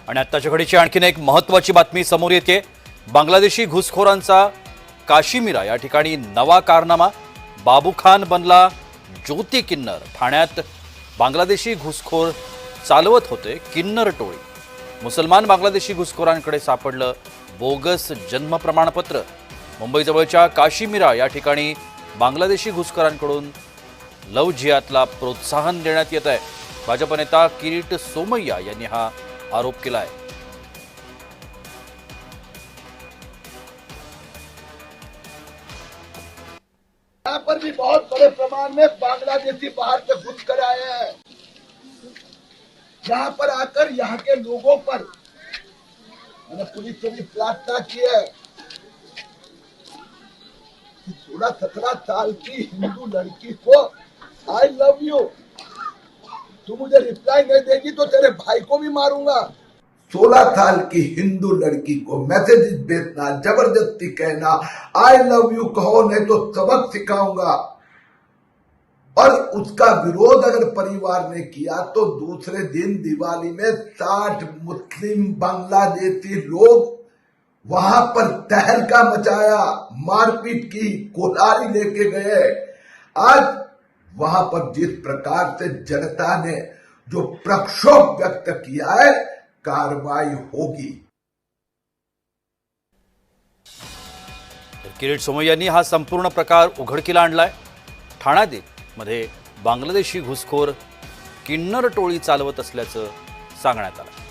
आणि आत्ताच्या घडीची आणखीन एक महत्त्वाची बातमी समोर येते। बांगलादेशी घुसखोरांचा काश्मीरा या ठिकाणी नवा कारनामा। बाबू खान बनला ज्योती किन्नर। ठाण्यात बांगलादेशी घुसखोर चालवत होते किन्नर टोळी। मुसलमान बांगलादेशी घुसखोरांकडे सापडलं बोगस जन्म प्रमाणपत्र। मुंबईजवळच्या काश्मीरा या ठिकाणी बांगलादेशी घुसखोरांकडून लव जिहादला प्रोत्साहन देण्यात येत आहे। भाजप नेता किरीट सोमय्या यांनी हा आरोप केला है। यहाँ पर भी बहुत बड़े प्रमाण में बांग्लादेशी बाहर से घुस कर आए हैं। यहाँ पर आकर यहाँ के लोगों पर मैंने पुलिस से भी प्रार्थना की है कि 16-17 साल की हिंदू लड़की को आई लव यू, तू मुझे रिप्लाई नहीं देगी तो तेरे भाई को भी मारूंगा। 16 साल की हिंदू लड़की को मैसेज भेजना, जबरदस्ती कहना आई लव यू कहो नहीं तो सबक सिखाऊंगा, और उसका विरोध अगर परिवार ने किया तो दूसरे दिन दिवाली में 60 मुस्लिम बांग्लादेशी लोग वहां पर तहलका मचाया, मारपीट की, कोदारी लेके गए। आज वहां पर जिस प्रकार से जनता ने जो प्रक्षोभ व्यक्त किया है, कार्रवाई होगी। किरीट सोमय्यांनी हा संपूर्ण प्रकार उघडकीला आणलाय। ठाण्यामध्ये बांगलादेशी घुसखोर किन्नर टोळी चालवत असल्याचं सांगण्यात आलं।